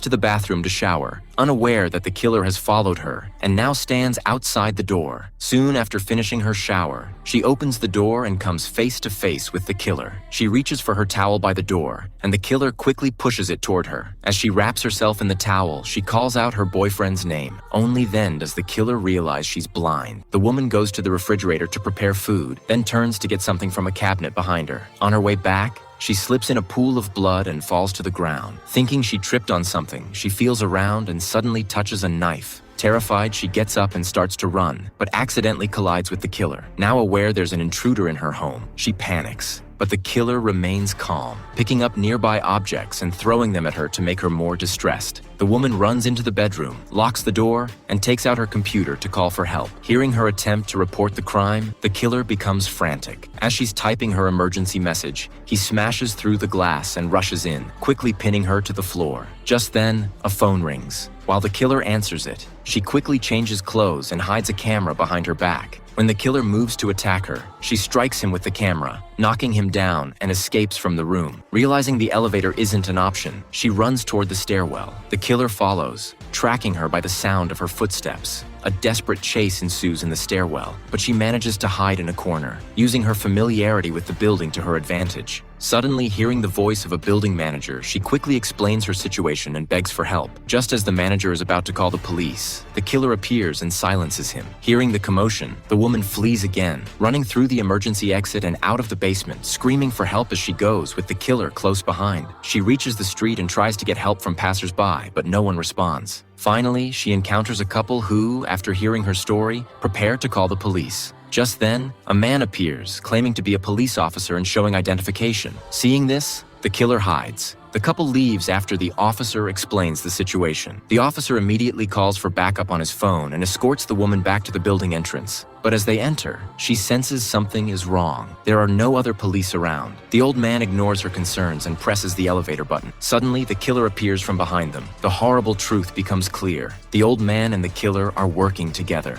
to the bathroom to shower, unaware that the killer has followed her and now stands outside the door. Soon after finishing her shower, she opens the door and comes face to face with the killer. She reaches for her towel by the door, and the killer quickly pushes it toward her. As she wraps herself in the towel, she calls out her boyfriend's name. Only then does the killer realize she's blind. The woman goes to the refrigerator to prepare food, then turns to get something from a cabinet behind her. On her way back, she slips in a pool of blood and falls to the ground. Thinking she tripped on something, she feels around and suddenly touches a knife. Terrified, she gets up and starts to run, but accidentally collides with the killer. Now aware there's an intruder in her home, she panics. But the killer remains calm, picking up nearby objects and throwing them at her to make her more distressed. The woman runs into the bedroom, locks the door, and takes out her computer to call for help. Hearing her attempt to report the crime, the killer becomes frantic. As she's typing her emergency message, he smashes through the glass and rushes in, quickly pinning her to the floor. Just then, a phone rings. While the killer answers it, she quickly changes clothes and hides a camera behind her back. When the killer moves to attack her, she strikes him with the camera, knocking him down and escapes from the room. Realizing the elevator isn't an option, she runs toward the stairwell. The killer follows, tracking her by the sound of her footsteps. A desperate chase ensues in the stairwell, but she manages to hide in a corner, using her familiarity with the building to her advantage. Suddenly hearing the voice of a building manager, she quickly explains her situation and begs for help. Just as the manager is about to call the police, the killer appears and silences him. Hearing the commotion, the woman flees again, running through the emergency exit and out of the basement, screaming for help as she goes, with the killer close behind. She reaches the street and tries to get help from passers-by, but no one responds. Finally, she encounters a couple who, after hearing her story, prepare to call the police. Just then, a man appears, claiming to be a police officer and showing identification. Seeing this, the killer hides. The couple leaves after the officer explains the situation. The officer immediately calls for backup on his phone and escorts the woman back to the building entrance. But as they enter, she senses something is wrong. There are no other police around. The old man ignores her concerns and presses the elevator button. Suddenly, the killer appears from behind them. The horrible truth becomes clear. The old man and the killer are working together.